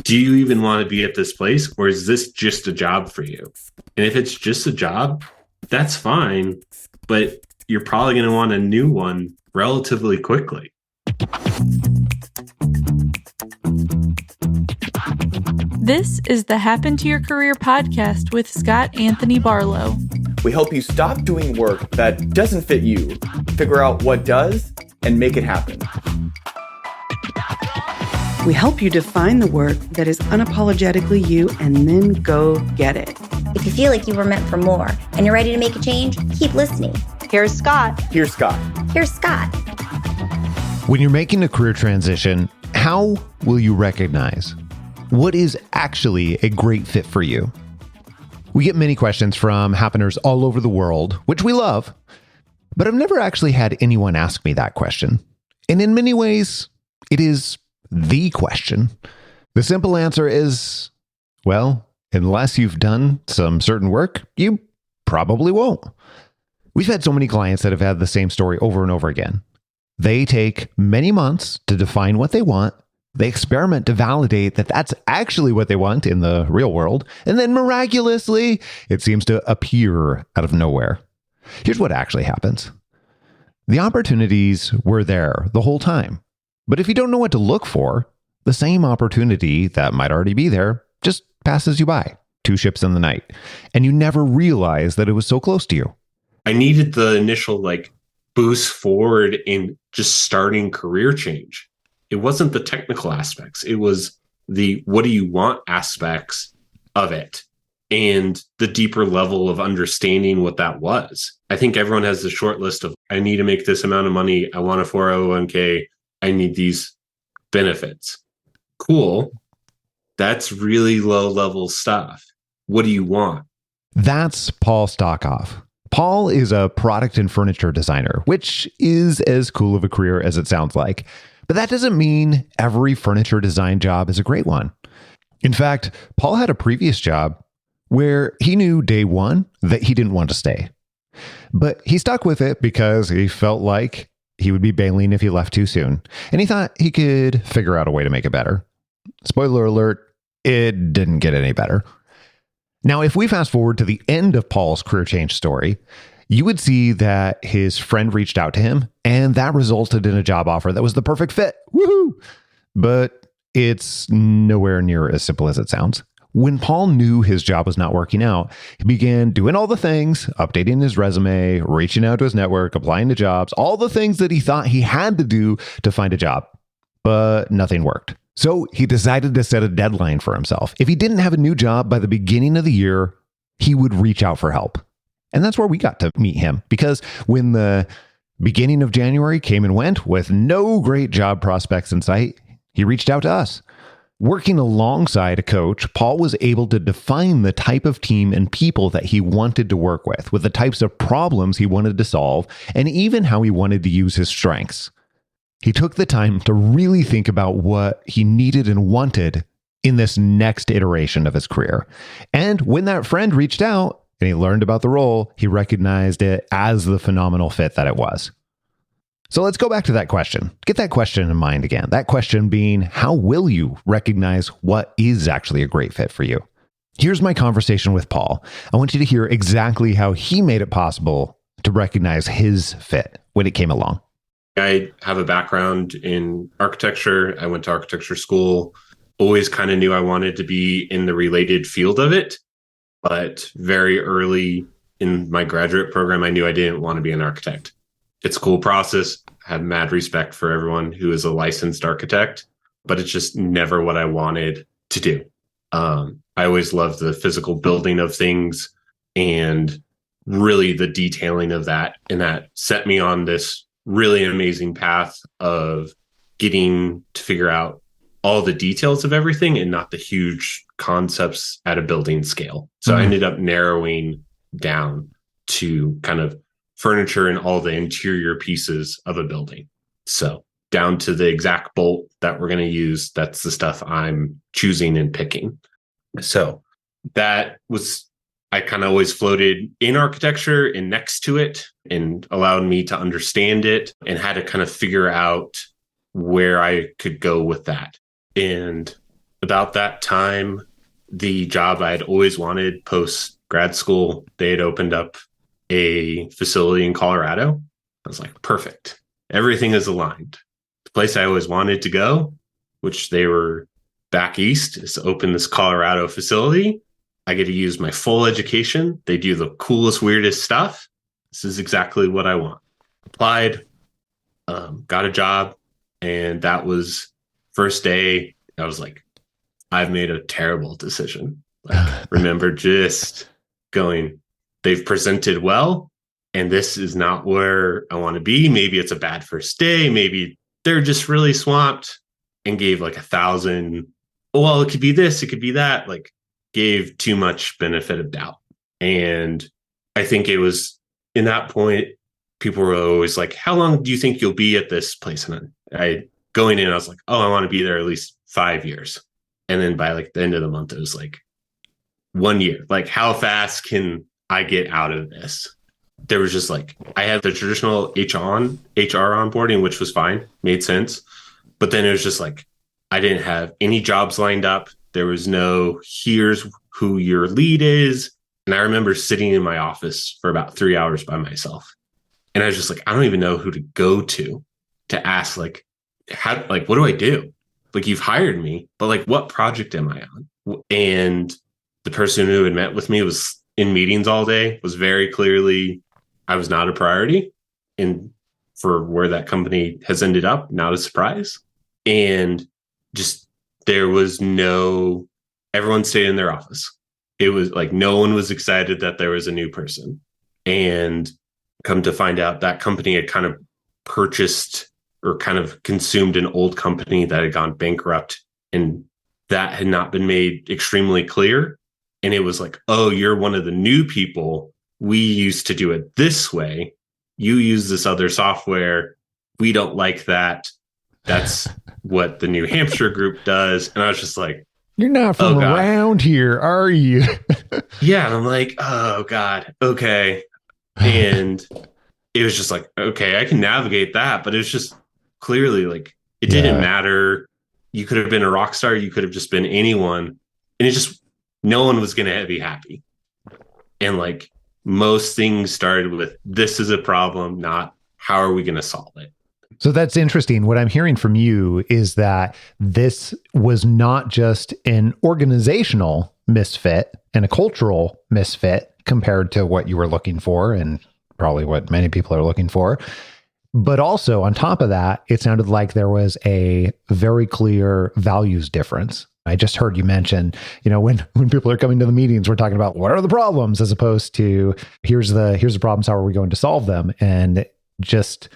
Do you even want to be at this place, or is this just a job for you? And if it's just a job, that's fine, but you're probably going to want a new one relatively quickly. This is the Happen to Your Career podcast with Scott Anthony Barlow. We help you stop doing work that doesn't fit you, figure out what does, and make it happen. We help you define the work that is unapologetically you and then go get it. If you feel like you were meant for more and you're ready to make a change, keep listening. Here's Scott. Here's Scott. Here's Scott. When you're making a career transition, how will you recognize what is actually a great fit for you? We get many questions from happeners all over the world, which we love, but I've never actually had anyone ask me that question. And in many ways, it is the question. The simple answer is, well, unless you've done some certain work, you probably won't. We've had so many clients that have had the same story over and over again. They take many months to define what they want. They experiment to validate that that's actually what they want in the real world. And then miraculously, it seems to appear out of nowhere. Here's what actually happens. The opportunities were there the whole time. But if you don't know what to look for, the same opportunity that might already be there just passes you by, 2 ships in the night. And you never realize that it was so close to you. I needed the initial boost forward in just starting career change. It wasn't the technical aspects. It was the what do you want aspects of it and the deeper level of understanding what that was. I think everyone has the short list of, I need to make this amount of money. I want a 401k. I need these benefits. Cool. That's really low level stuff. What do you want? That's Paul Stockoff. Paul is a product and furniture designer, which is as cool of a career as it sounds like. But that doesn't mean every furniture design job is a great one. In fact, Paul had a previous job where he knew day one that he didn't want to stay. But he stuck with it because he felt like he would be bailing if he left too soon. And he thought he could figure out a way to make it better. Spoiler alert, it didn't get any better. Now, if we fast forward to the end of Paul's career change story, you would see that his friend reached out to him, and that resulted in a job offer that was the perfect fit. Woohoo! But it's nowhere near as simple as it sounds. When Paul knew his job was not working out, he began doing all the things, updating his resume, reaching out to his network, applying to jobs, all the things that he thought he had to do to find a job. But nothing worked. So he decided to set a deadline for himself. If he didn't have a new job by the beginning of the year, he would reach out for help. And that's where we got to meet him, because when the beginning of January came and went with no great job prospects in sight, he reached out to us. Working alongside a coach, Paul was able to define the type of team and people that he wanted to work with the types of problems he wanted to solve, and even how he wanted to use his strengths. He took the time to really think about what he needed and wanted in this next iteration of his career. And when that friend reached out and he learned about the role, he recognized it as the phenomenal fit that it was. So let's go back to that question. Get that question in mind again. That question being, how will you recognize what is actually a great fit for you? Here's my conversation with Paul. I want you to hear exactly how he made it possible to recognize his fit when it came along. I have a background in architecture. I went to architecture school, always kind of knew I wanted to be in the related field of it. But very early in my graduate program, I knew I didn't want to be an architect. It's a cool process. I have mad respect for everyone who is a licensed architect, but it's just never what I wanted to do. I always loved the physical building of things and really the detailing of that. And that set me on this really amazing path of getting to figure out all the details of everything and not the huge concepts at a building scale. So I ended up narrowing down to kind of furniture and all the interior pieces of a building. So down to the exact bolt that we're going to use, that's the stuff I'm choosing and picking. So that was, I kind of always floated in architecture and next to it, and allowed me to understand it and had to kind of figure out where I could go with that. And about that time, the job I had always wanted post grad school, they had opened up a facility in Colorado. I was like, perfect. Everything is aligned. The place I always wanted to go, which they were back east, is to open this Colorado facility. I get to use my full education. They do the coolest, weirdest stuff. This is exactly what I want. Applied, got a job, and that was first day. I was like, I've made a terrible decision. Like, remember just going, they've presented well, and this is not where I want to be. Maybe it's a bad first day. Maybe they're just really swamped, and gave like 1,000. Well, it could be this, it could be that. Like, gave too much benefit of doubt. And I think it was in that point, people were always like, how long do you think you'll be at this place? And I going in, I was like, oh, I want to be there at least 5 years. And then by like the end of the month, it was like 1 year. Like, how fast can I get out of this? There was just like, I had the traditional HR onboarding, which was fine, made sense. But then it was just like, I didn't have any jobs lined up. There was no, here's who your lead is. And I remember sitting in my office for about 3 hours by myself. And I was just like, I don't even know who to go to ask, like, how, like, what do I do? Like, you've hired me, but like, what project am I on? And the person who had met with me was in meetings all day, was very clearly, I was not a priority. And for where that company has ended up, not a surprise. And just, there was no, everyone stayed in their office. It was like, no one was excited that there was a new person. And come to find out, that company had kind of purchased or kind of consumed an old company that had gone bankrupt, and that had not been made extremely clear. And it was like, oh, you're one of the new people. We used to do it this way. You use this other software. We don't like that. That's what the New Hampshire group does. And I was just like, you're not from around here, are you? Yeah. And I'm like, oh God. Okay. And it was just like, okay, I can navigate that. But it was just clearly like, it didn't matter. You could have been a rock star. You could have just been anyone. And it just, no one was going to be happy. And like, most things started with, this is a problem, not how are we going to solve it? So that's interesting. What I'm hearing from you is that this was not just an organizational misfit and a cultural misfit compared to what you were looking for, and probably what many people are looking for. But also on top of that, it sounded like there was a very clear values difference. I just heard you mention, when people are coming to the meetings, we're talking about what are the problems, as opposed to here's the problems, how are we going to solve them? And just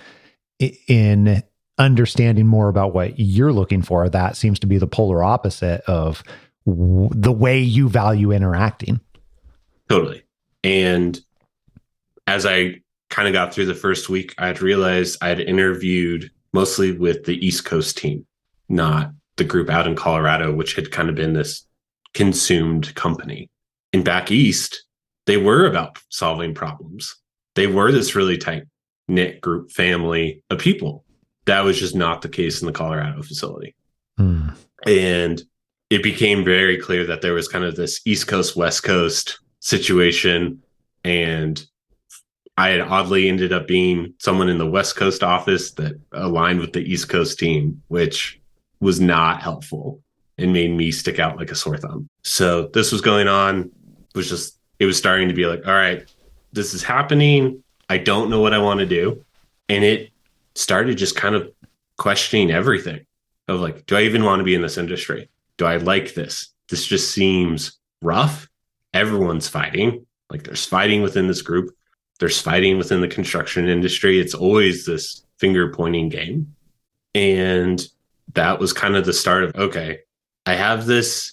in understanding more about what you're looking for, that seems to be the polar opposite of the way you value interacting. Totally. And as I kind of got through the first week, I had realized I had interviewed mostly with the East Coast team, not the group out in Colorado, which had kind of been this consumed company. And back East, they were about solving problems. They were this really tight knit group family of people. That was just not the case in the Colorado facility. And it became very clear that there was kind of this East Coast, West Coast situation. And I had oddly ended up being someone in the West Coast office that aligned with the East Coast team, which was not helpful and made me stick out like a sore thumb. So this was going on. It was starting to be like, all right, this is happening. I don't know what I want to do. And it started just kind of questioning everything of like, do I even want to be in this industry? Do I like this? This just seems rough. Everyone's fighting. Like, there's fighting within this group. There's fighting within the construction industry. It's always this finger pointing game. And that was kind of the start of, okay, I have this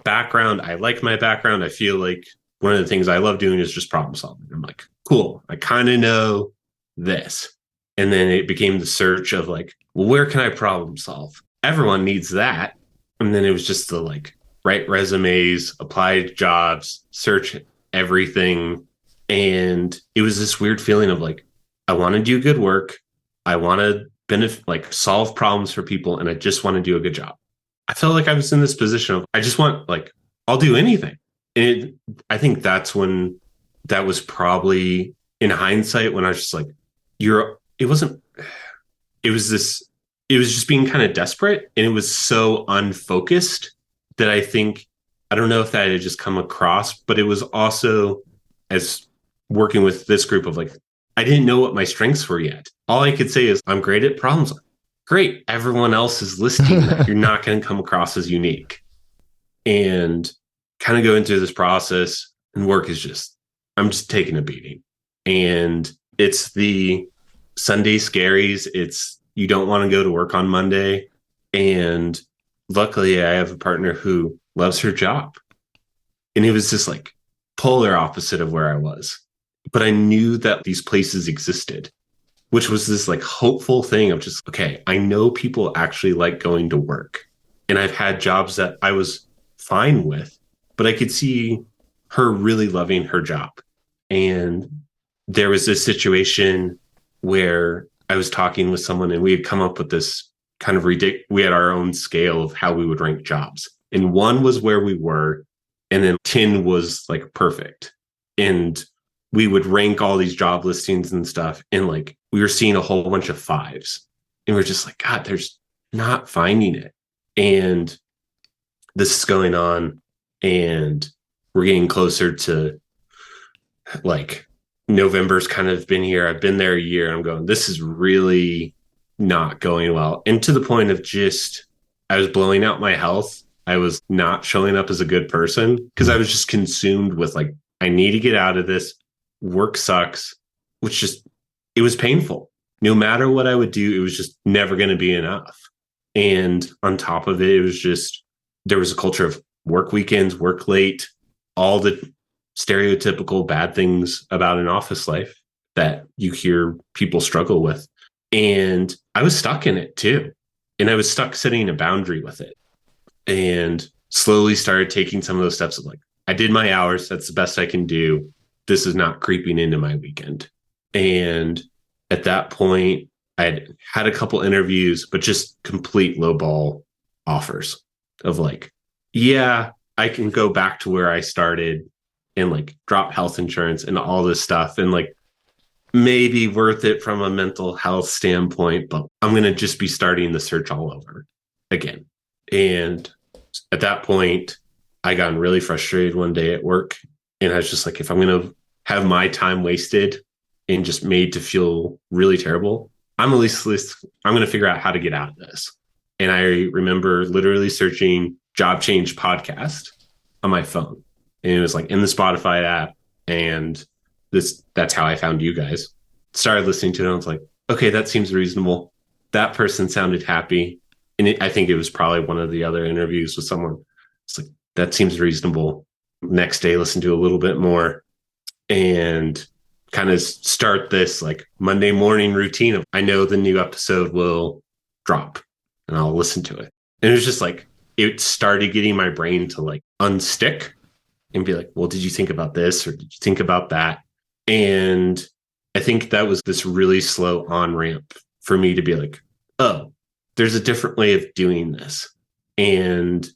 background. I like my background. I feel like one of the things I love doing is just problem solving. I'm like, cool, I kind of know this. And then it became the search of like, well, where can I problem solve? Everyone needs that. And then it was just the like, write resumes, apply jobs, search everything. And it was this weird feeling of like, I want to do good work. I want to benefit, like solve problems for people. And I just want to do a good job. I felt like I was in this position of, I just want, like, I'll do anything. And I think that's when that was probably in hindsight when I was just like, it wasn't, it was this, it was just being kind of desperate, and it was so unfocused that I don't know if that had just come across, but it was also as working with this group of like, I didn't know what my strengths were yet. All I could say is I'm great at problem solving. Great. Everyone else is listing that. You're not going to come across as unique. And kind of going through this process, and work is just, I'm just taking a beating. And it's the Sunday scaries. It's, you don't want to go to work on Monday. And luckily I have a partner who loves her job. And it was just like polar opposite of where I was. But I knew that these places existed, which was this like hopeful thing of just, okay, I know people actually like going to work. And I've had jobs that I was fine with, but I could see her really loving her job. And there was this situation where I was talking with someone, and we had come up with this kind of we had our own scale of how we would rank jobs. And 1 was where we were, and then 10 was like perfect. And we would rank all these job listings and stuff. And like, we were seeing a whole bunch of 5s, and we're just like, God, there's not finding it. And this is going on, and we're getting closer to like November's kind of been here. I've been there a year. I'm going, this is really not going well. And to the point of just, I was blowing out my health. I was not showing up as a good person because I was just consumed with like, I need to get out of this. Work sucks, which just, it was painful. No matter what I would do, it was just never going to be enough. And on top of it, it was just, there was a culture of work weekends, work late, all the stereotypical bad things about an office life that you hear people struggle with. And I was stuck in it too. And I was stuck setting a boundary with it, and slowly started taking some of those steps of like, I did my hours. That's the best I can do. This is not creeping into my weekend. And at that point, I had a couple interviews, but just complete lowball offers of like, yeah, I can go back to where I started and like drop health insurance and all this stuff. And like, maybe worth it from a mental health standpoint, but I'm going to just be starting the search all over again. And at that point, I got really frustrated one day at work. And I was just like, if I'm going to have my time wasted and just made to feel really terrible, I'm going to figure out how to get out of this. And I remember literally searching job change podcast on my phone. And it was like in the Spotify app. And that's how I found you guys. Started listening to it. And I was like, okay, that seems reasonable. That person sounded happy. And I think it was probably one of the other interviews with someone. It's like, that seems reasonable. Next day, listen to a little bit more and kind of start this like Monday morning routine of, I know the new episode will drop and I'll listen to it. And it was just like, it started getting my brain to like unstick and be like, well, did you think about this? Or did you think about that? And I think that was this really slow on ramp for me to be like, oh, there's a different way of doing this. And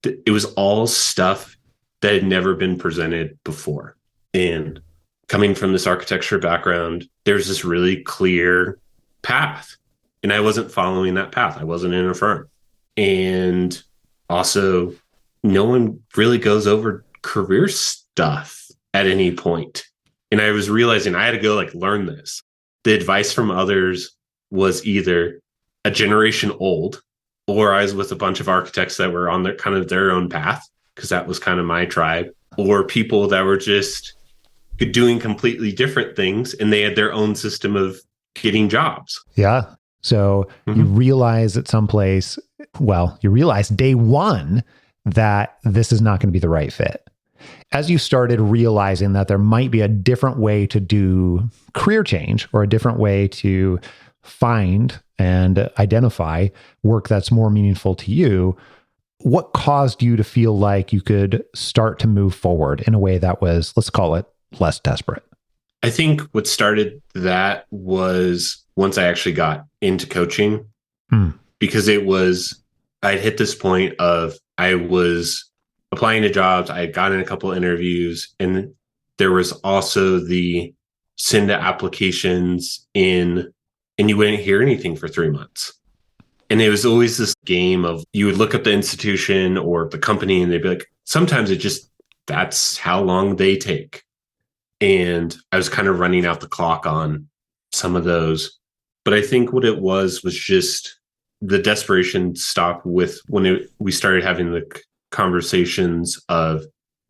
it was all stuff that had never been presented before. And coming from this architecture background, there's this really clear path. And I wasn't following that path. I wasn't in a firm. And also, no one really goes over career stuff at any point. And I was realizing I had to go like learn this. The advice from others was either a generation old, or I was with a bunch of architects that were on their kind of their own path, because that was kind of my tribe, or people that were just doing completely different things and they had their own system of getting jobs. Yeah. So you realize at some place, you realize day one that this is not going to be the right fit. As you started realizing that there might be a different way to do career change or a different way to find and identify work that's more meaningful to you, what caused you to feel like you could start to move forward in a way that was, let's call it, less desperate? I think what started that was once I actually got into coaching, because it was I'd hit this point of I was applying to jobs. I had gotten a couple of interviews, and there was also the send the applications in, and you wouldn't hear anything for 3 months. And it was always this game of you would look up the institution or the company and they'd be like, sometimes it just, that's how long they take. And I was kind of running out the clock on some of those. But I think what it was just the desperation stopped with when we started having the conversations of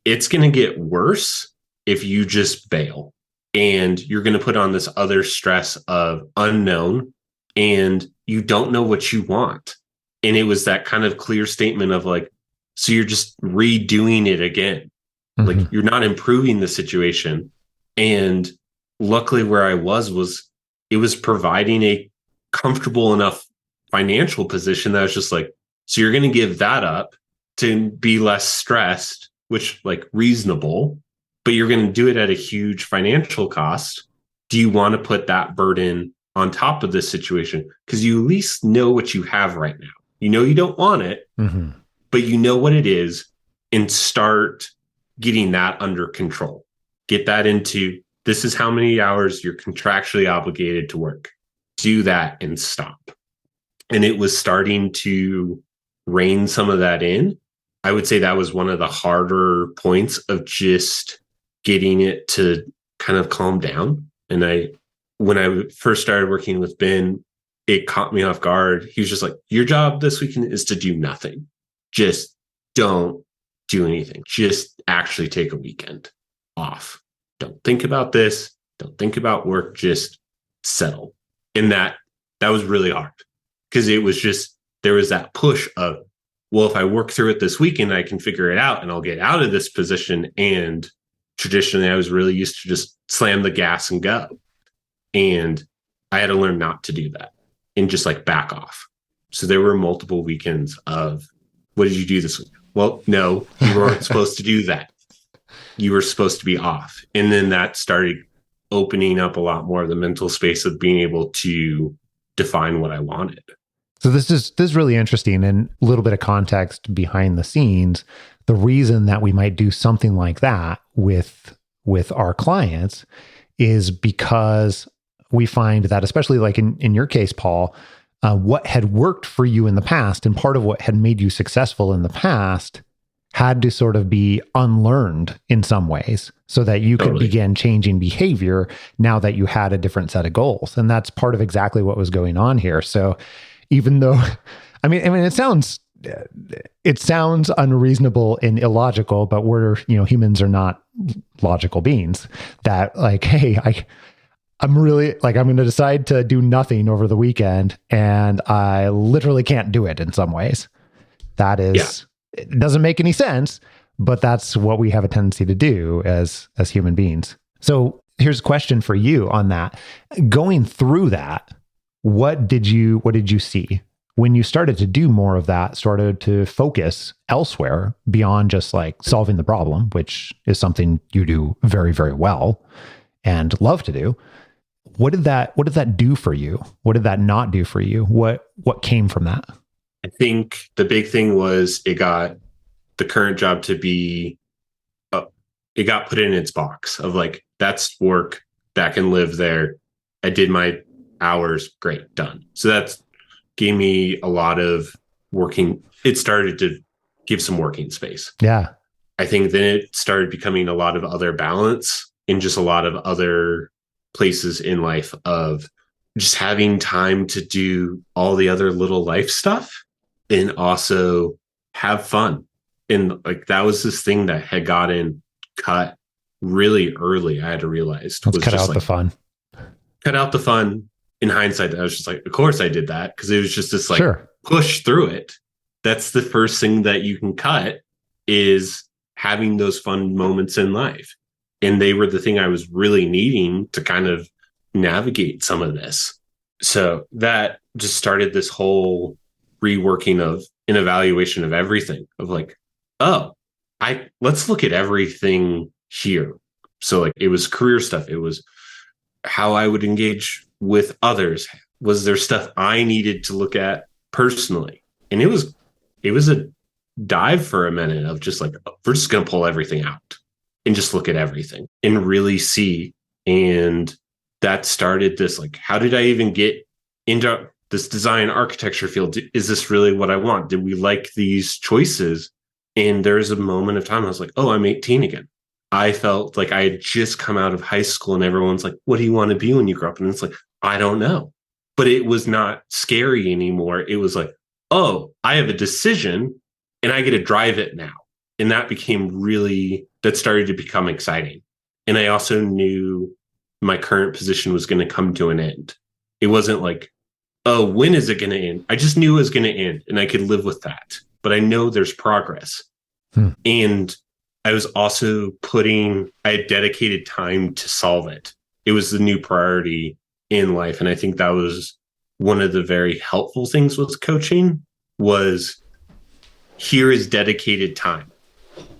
it's going to get worse if you just bail. And you're going to put on this other stress of unknown, and you don't know what you want. And it was that kind of clear statement of like, so you're just redoing it again. Mm-hmm. Like you're not improving the situation. And luckily where I was it was providing a comfortable enough financial position that I was just like, so you're going to give that up to be less stressed, which like reasonable, but you're going to do it at a huge financial cost. Do you want to put that burden on top of this situation? Because you at least know what you have right now. You know you don't want it, mm-hmm. but you know what it is, and start getting that under control. Get that into, this is how many hours you're contractually obligated to work. Do that and stop. And it was starting to rein some of that in. I would say that was one of the harder points of just getting it to kind of calm down. And when I first started working with Ben, it caught me off guard. He was just like, your job this weekend is to do nothing. Just don't do anything. Just actually take a weekend off. Don't think about this. Don't think about work. Just settle. And that was really hard because it was just, there was that push of, well, if I work through it this weekend, I can figure it out and I'll get out of this position. And traditionally, I was really used to just slam the gas and go. And I had to learn not to do that and just like back off. So there were multiple weekends of, what did you do this week? Well, no, you weren't supposed to do that. You were supposed to be off. And then that started opening up a lot more of the mental space of being able to define what I wanted. So this is really interesting, and a little bit of context behind the scenes. The reason that we might do something like that with our clients is because we find that, especially like in your case, Paul, what had worked for you in the past and part of what had made you successful in the past had to sort of be unlearned in some ways so that you could begin changing behavior now that you had a different set of goals. And that's part of exactly what was going on here. So even though, I mean, it sounds unreasonable and illogical, but humans are not logical beings that like, hey, I'm really like, I'm going to decide to do nothing over the weekend and I literally can't do it in some ways. That is, It doesn't make any sense, but that's what we have a tendency to do as human beings. So here's a question for you on that. Going through that, what did you see when you started to do more of that, started to focus elsewhere beyond just like solving the problem, which is something you do very, very well and love to do? What did that do for you? What did that not do for you? What came from that? I think the big thing was it got the current job to be, it got put in its box of like, that's work, that can live there. I did my hours, great, done. So that's gave me a lot of working. It started to give some working space. Yeah. I think then it started becoming a lot of other balance in just a lot of other places in life of just having time to do all the other little life stuff and also have fun. And like, that was this thing that had gotten cut really early. I had to realize Let's cut out the fun. Cut out the fun. In hindsight, I was just like, of course I did that. Cause it was just this like push through it. That's the first thing that you can cut is having those fun moments in life. And they were the thing I was really needing to kind of navigate some of this. So that just started this whole reworking of an evaluation of everything of like, let's look at everything here. So like, it was career stuff. It was how I would engage with others. Was there stuff I needed to look at personally? And it was it was a dive for a minute of just like, we're just going to pull everything out and just look at everything and really see. And that started this, like, how did I even get into this design architecture field? Is this really what I want? Did we like these choices? And there's a moment of time I was like, oh, I'm 18 again. I felt like I had just come out of high school and everyone's like, what do you want to be when you grow up? And it's like, I don't know. But it was not scary anymore. It was like, oh, I have a decision and I get to drive it now. And that started to become exciting. And I also knew my current position was going to come to an end. It wasn't like, oh, when is it going to end? I just knew it was going to end and I could live with that. But I know there's progress. And I was also I had dedicated time to solve it. It was the new priority in life. And I think that was one of the very helpful things with coaching was, here is dedicated time.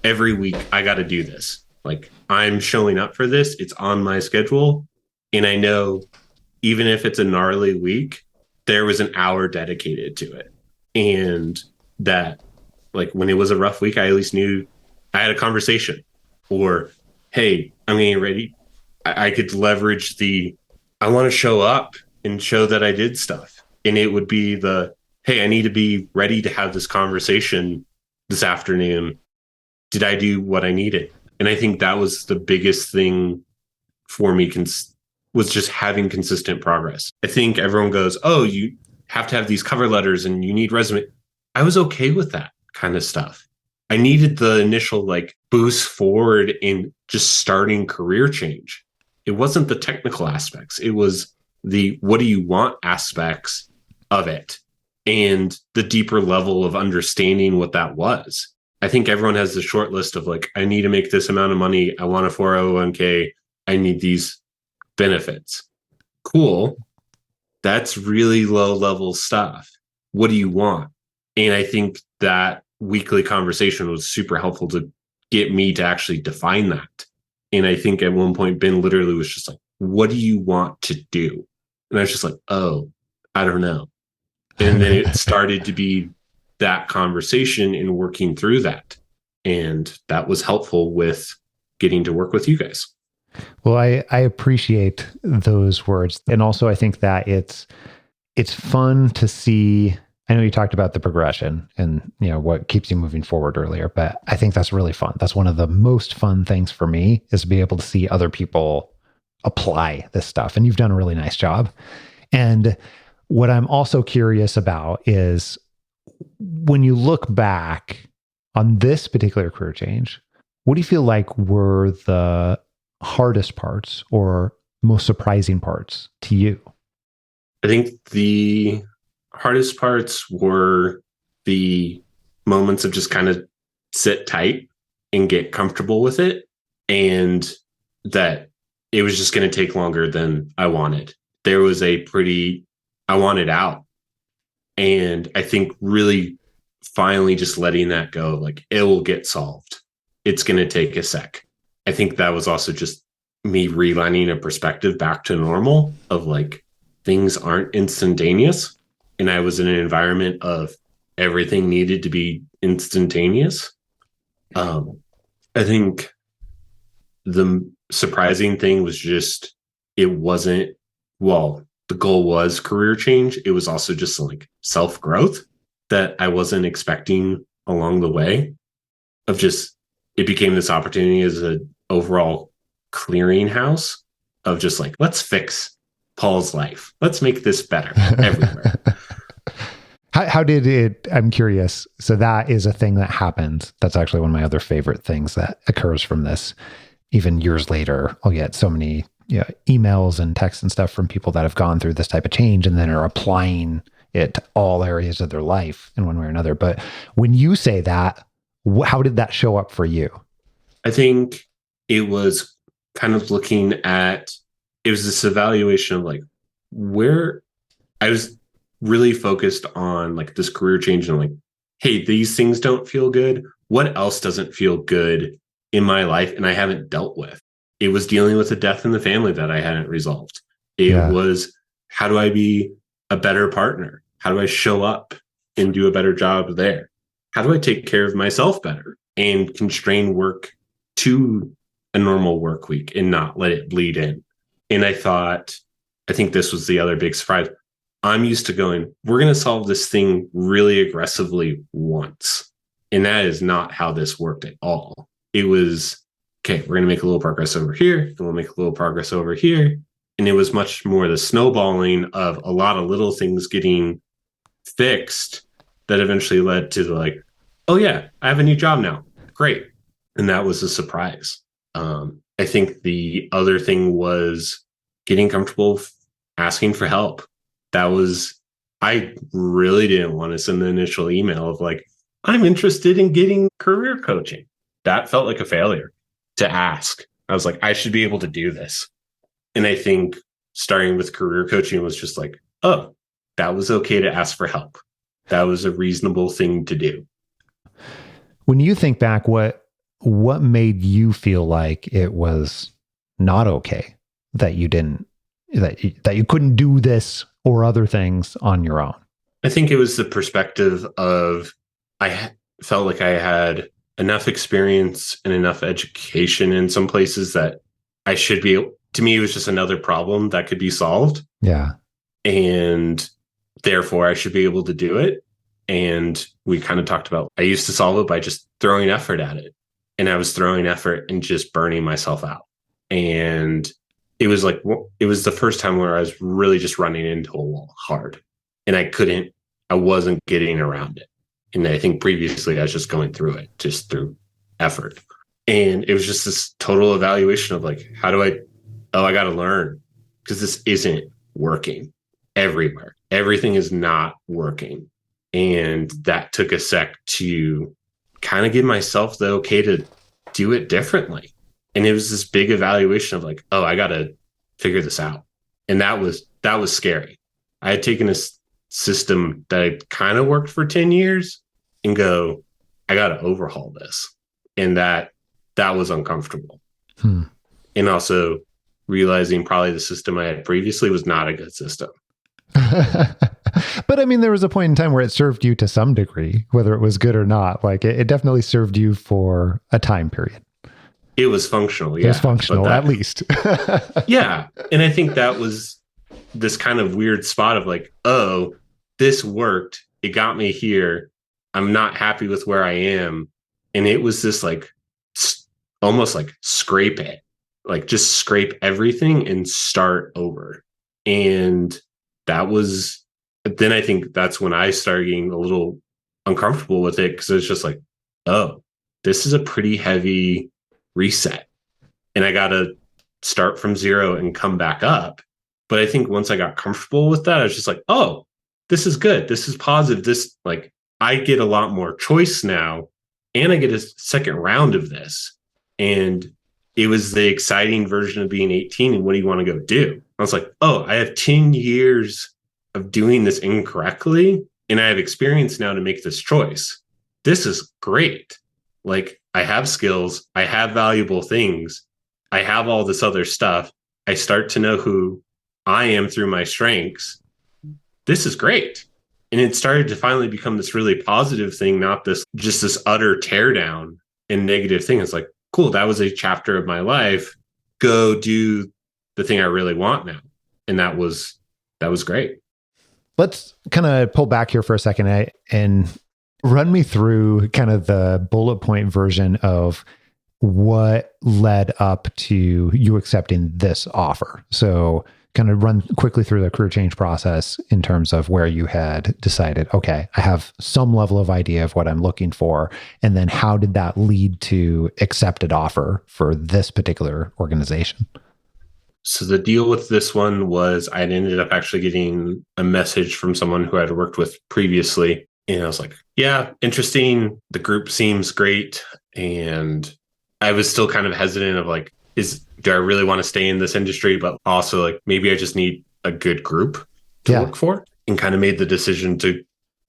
Every week, I got to do this. Like, I'm showing up for this. It's on my schedule. And I know even if it's a gnarly week, there was an hour dedicated to it. And that, like, when it was a rough week, I at least knew I had a conversation, or, hey, I'm getting ready. I could leverage I want to show up and show that I did stuff. And it would be hey, I need to be ready to have this conversation this afternoon. Did I do what I needed? And I think that was the biggest thing for me, was just having consistent progress. I think everyone goes, oh, you have to have these cover letters and you need resume. I was okay with that kind of stuff. I needed the initial like boost forward in just starting career change. It wasn't the technical aspects. It was the what do you want aspects of it and the deeper level of understanding what that was. I think everyone has the short list of like, I need to make this amount of money. I want a 401k. I need these benefits. Cool. That's really low level stuff. What do you want? And I think that weekly conversation was super helpful to get me to actually define that. And I think at one point, Ben literally was just like, what do you want to do? And I was just like, oh, I don't know. And then it started to be that conversation and working through that. And that was helpful with getting to work with you guys. Well, I appreciate those words. And also I think that it's fun to see. I know you talked about the progression and, you know, what keeps you moving forward earlier, but I think that's really fun. That's one of the most fun things for me, is to be able to see other people apply this stuff. And you've done a really nice job. And what I'm also curious about is, when you look back on this particular career change, what do you feel like were the hardest parts or most surprising parts to you? I think the hardest parts were the moments of just kind of sit tight and get comfortable with it, and that it was just going to take longer than I wanted. There was I wanted out. And I think really finally just letting that go, like, it will get solved. It's going to take a sec. I think that was also just me realigning a perspective back to normal of like, things aren't instantaneous. And I was in an environment of everything needed to be instantaneous. I think the surprising thing was just, it wasn't, well, the goal was career change. It was also just like self-growth that I wasn't expecting along the way, of just, it became this opportunity as an overall clearinghouse of just like, let's fix Paul's life. Let's make this better everywhere. How did it, I'm curious. So that is a thing that happens. That's actually one of my other favorite things that occurs from this. Even years later, I'll get so many emails and texts and stuff from people that have gone through this type of change and then are applying it to all areas of their life in one way or another. But when you say that, how did that show up for you? I think it was kind of looking at, it was this evaluation of like, where I was really focused on like this career change and like, hey, these things don't feel good. What else doesn't feel good in my life and I haven't dealt with? It was dealing with a death in the family that I hadn't resolved. It was, how do I be a better partner? How do I show up and do a better job there? how do I take care of myself better and constrain work to a normal work week and not let it bleed in? And I think this was the other big surprise. I'm used to going, we're going to solve this thing really aggressively once. And that is not how this worked at all. It was, okay, we're going to make a little progress over here, and we'll make a little progress over here. And it was much more the snowballing of a lot of little things getting fixed that eventually led to like, oh yeah, I have a new job now. Great. And that was a surprise. I think the other thing was getting comfortable asking for help. I really didn't want to send the initial email of like, I'm interested in getting career coaching. That felt like a failure to ask. I was like, I should be able to do this. And I think starting with career coaching was just like, oh, that was okay to ask for help. That was a reasonable thing to do. When you think back, what made you feel like it was not okay that you couldn't do this or other things on your own? I think it was the perspective of felt like I had enough experience and enough education in some places that I should be. To me, it was just another problem that could be solved. Yeah. And therefore, I should be able to do it. And we kind of talked about, I used to solve it by just throwing effort at it. And I was throwing effort and just burning myself out. And it was the first time where I was really just running into a wall hard. And I wasn't getting around it. And I think previously I was just going through it, just through effort. And it was just this total evaluation of like, I got to learn because this isn't working everywhere. Everything is not working. And that took a sec to kind of give myself the okay to do it differently. And it was this big evaluation of like, oh, I got to figure this out. And that was scary. I had taken a system that had kind of worked for 10 years and go, I got to overhaul this. And that was uncomfortable. And also realizing probably the system I had previously was not a good system. But I mean, there was a point in time where it served you to some degree, whether it was good or not. Like it definitely served you for a time period. It was functional. Yeah. It was functional, at least. Yeah. And I think that was this kind of weird spot of like, oh, this worked. It got me here. I'm not happy with where I am. And it was this like, almost like scrape it, like just scrape everything and start over. And then I think that's when I started getting a little uncomfortable with it because it's just like, oh, this is a pretty heavy reset. And I got to start from zero and come back up. But I think once I got comfortable with that, I was just like, oh, this is good. This is positive. This, like, I get a lot more choice now and I get a second round of this. And it was the exciting version of being 18. And what do you want to go do? I was like, oh, I have 10 years of doing this incorrectly. And I have experience now to make this choice. This is great. Like, I have skills. I have valuable things. I have all this other stuff. I start to know who I am through my strengths. This is great. And it started to finally become this really positive thing, not this utter teardown and negative thing. It's like, cool, that was a chapter of my life. Go do the thing I really want now. And that was great. Let's kind of pull back here for a second and run me through kind of the bullet point version of what led up to you accepting this offer. So kind of run quickly through the career change process in terms of where you had decided, okay, I have some level of idea of what I'm looking for. And then how did that lead to accepted offer for this particular organization? So the deal with this one was I ended up actually getting a message from someone who I'd worked with previously. And I was like, yeah, interesting. The group seems great. And I was still kind of hesitant of like, do I really want to stay in this industry? But also like, maybe I just need a good group to work for, and kind of made the decision to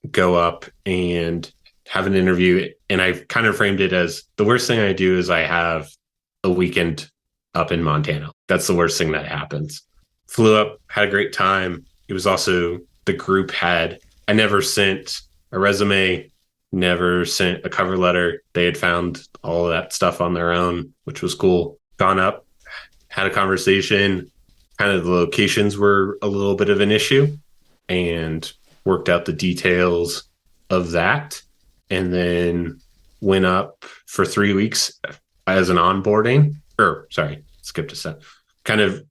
go up and have an interview. And I kind of framed it as the worst thing I do is I have a weekend up in Montana. That's the worst thing that happens. Flew up, had a great time. It was also the group I never sent a resume never sent a cover letter. They had found all of that stuff on their own, which was cool. Gone up, had a conversation. Kind of the locations were a little bit of an issue, and worked out the details of that. And then went up for 3 weeks as an onboarding, or sorry, skipped a step. Kind of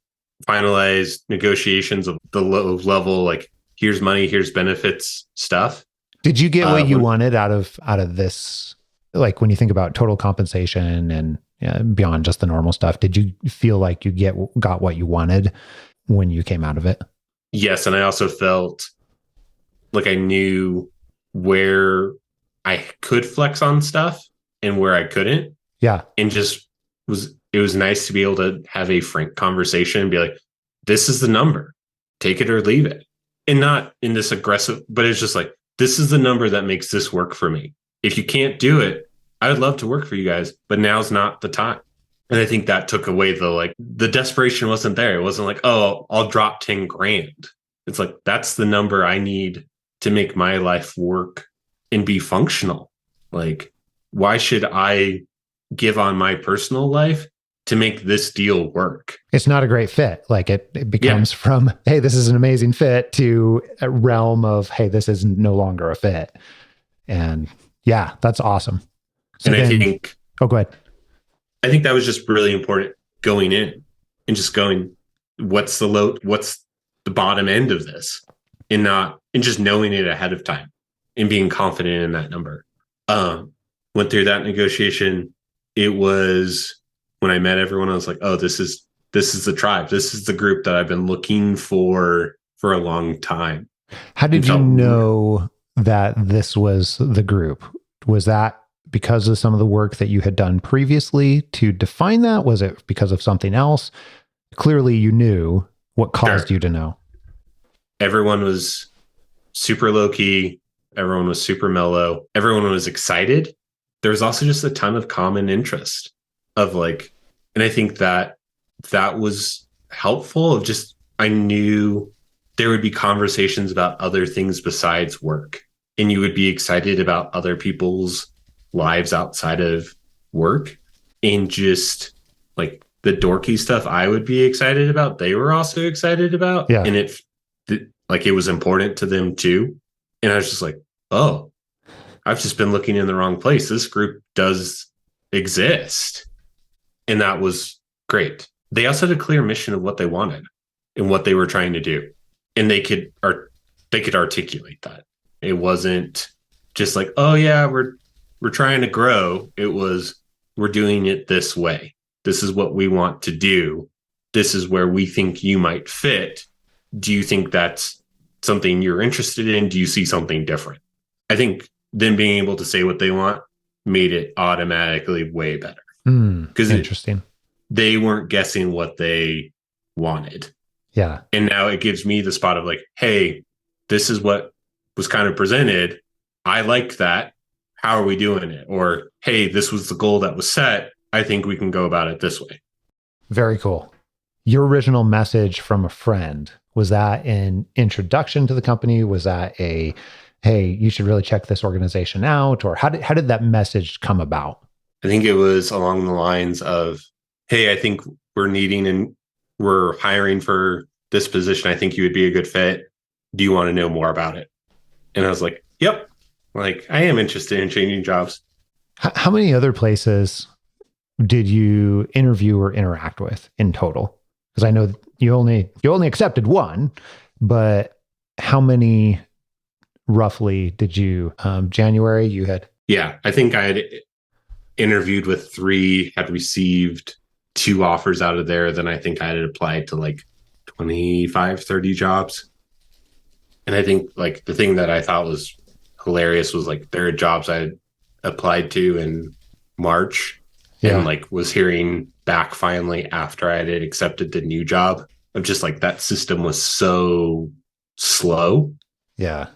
finalized negotiations of the low level, like here's money, here's benefits stuff. Did you get what you wanted out of this? Like when you think about total compensation and beyond just the normal stuff, did you feel like you got what you wanted when you came out of it? Yes, and I also felt like I knew where I could flex on stuff and where I couldn't. Yeah, and it was nice to be able to have a frank conversation and be like, this is the number, take it or leave it, and not in this aggressive, but it's just like, this is the number that makes this work for me. If you can't do it, I would love to work for you guys, but now's not the time. And I think that took away the desperation wasn't there. It wasn't like, oh, I'll drop 10 grand. It's like, that's the number I need to make my life work and be functional. Like, why should I give on my personal life to make this deal work? It's not a great fit. Like it becomes from, hey, this is an amazing fit, to a realm of, hey, this is no longer a fit. And yeah, that's awesome. So and I think, go ahead. I think that was just really important going in and just going, what's the bottom end of this, and just knowing it ahead of time and being confident in that number. Went through that negotiation. It was when I met everyone, I was like, oh, this is the tribe. This is the group that I've been looking for a long time. How did you know that this was the group? Was that because of some of the work that you had done previously to define that? Was it because of something else? Clearly you knew. What caused you to know? Everyone was super low key. Everyone was super mellow. Everyone was excited. There was also just a ton of common interest of like, and I think that was helpful of just, I knew there would be conversations about other things besides work, and you would be excited about other people's lives outside of work, and just like the dorky stuff I would be excited about, they were also excited about. Yeah. And it was important to them too. And I was just like, oh, I've just been looking in the wrong place. This group does exist. And that was great. They also had a clear mission of what they wanted and what they were trying to do. And they could articulate that. It wasn't just like, oh yeah, we're trying to grow. It was, we're doing it this way. This is what we want to do. This is where we think you might fit. Do you think that's something you're interested in? Do you see something different? I think them being able to say what they want made it automatically way better. Because interesting. They weren't guessing what they wanted. Yeah. And now it gives me the spot of like, hey, this is what was kind of presented. I like that. How are we doing it? Or, hey, this was the goal that was set. I think we can go about it this way. Very cool. Your original message from a friend, was that an introduction to the company? Was that a, hey, you should really check this organization out? Or how did that message come about? I think it was along the lines of, hey, I think we're hiring for this position. I think you would be a good fit. Do you want to know more about it? And I was like, yep. Like, I am interested in changing jobs. How many other places did you interview or interact with in total? Because I know you only accepted one, but how many roughly did you, January you had? Yeah, I think I had interviewed with 3, had received 2 offers out of there. Then I think I had applied to like 25, 30 jobs. And I think like the thing that I thought was hilarious was like there are jobs I had applied to in March and like was hearing back finally after I had accepted the new job, of just like that system was so slow. Yeah.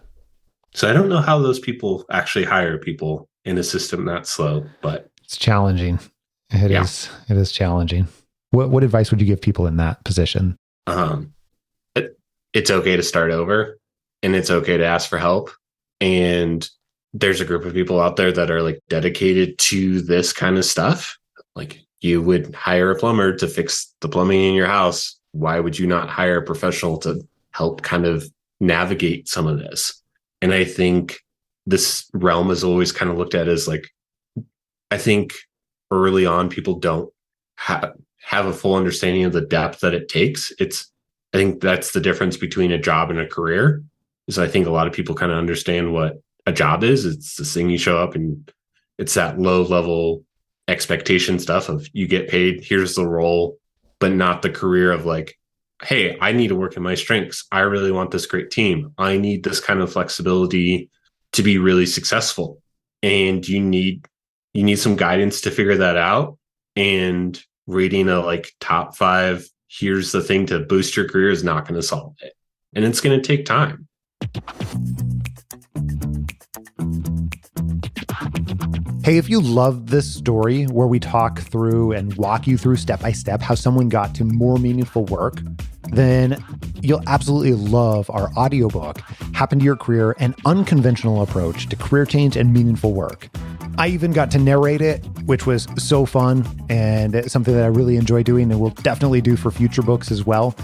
So I don't know how those people actually hire people in a system that slow, but it's challenging. It is challenging. What advice would you give people in that position? It's okay to start over, and it's okay to ask for help. And there's a group of people out there that are like dedicated to this kind of stuff. Like you would hire a plumber to fix the plumbing in your house. Why would you not hire a professional to help kind of navigate some of this? And I think this realm is always kind of looked at as like, I think early on, people don't have a full understanding of the depth that it takes. I think that's the difference between a job and a career. Is I think a lot of people kind of understand what a job is. It's this thing you show up and it's that low level expectation stuff of you get paid, here's the role, but not the career of like, hey, I need to work in my strengths. I really want this great team. I need this kind of flexibility to be really successful. And you need some guidance to figure that out. And reading a like top 5, here's the thing to boost your career is not going to solve it. And it's going to take time. Hey, if you love this story where we talk through and walk you through step by step how someone got to more meaningful work, then you'll absolutely love our audiobook, Happen to Your Career, An Unconventional Approach to Career Change and Meaningful Work. I even got to narrate it, which was so fun and something that I really enjoy doing and will definitely do for future books as well.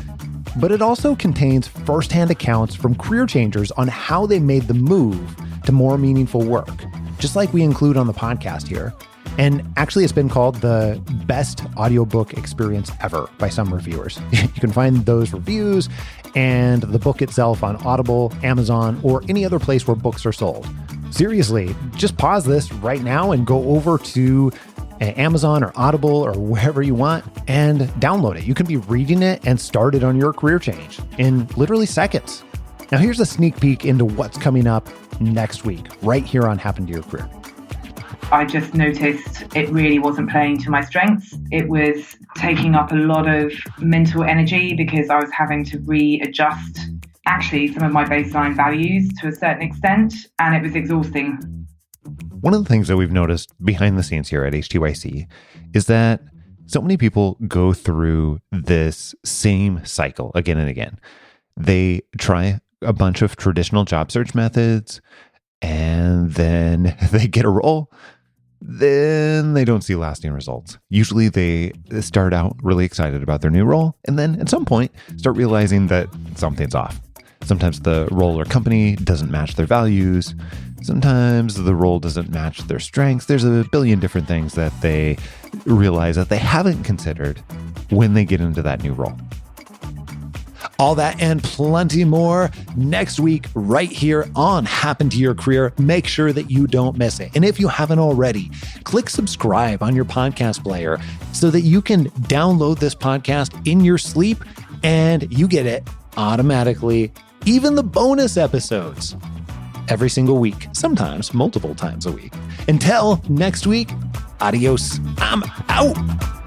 But it also contains firsthand accounts from career changers on how they made the move to more meaningful work, just like we include on the podcast here. And actually, it's been called the best audiobook experience ever by some reviewers. You can find those reviews and the book itself on Audible, Amazon, or any other place where books are sold. Seriously, just pause this right now and go over to Amazon or Audible or wherever you want and download it. You can be reading it and start it on your career change in literally seconds. Now, here's a sneak peek into what's coming up next week, right here on Happen to Your Career. I just noticed it really wasn't playing to my strengths. It was taking up a lot of mental energy because I was having to readjust actually some of my baseline values to a certain extent, and it was exhausting. One of the things that we've noticed behind the scenes here at HTYC is that so many people go through this same cycle again and again. They try a bunch of traditional job search methods, and then they get a role. Then they don't see lasting results. Usually they start out really excited about their new role, and then at some point start realizing that something's off. Sometimes the role or company doesn't match their values. Sometimes the role doesn't match their strengths. There's a billion different things that they realize that they haven't considered when they get into that new role. All that and plenty more next week right here on Happen to Your Career. Make sure that you don't miss it. And if you haven't already, click subscribe on your podcast player so that you can download this podcast in your sleep and you get it automatically, even the bonus episodes, every single week, sometimes multiple times a week. Until next week, adios. I'm out.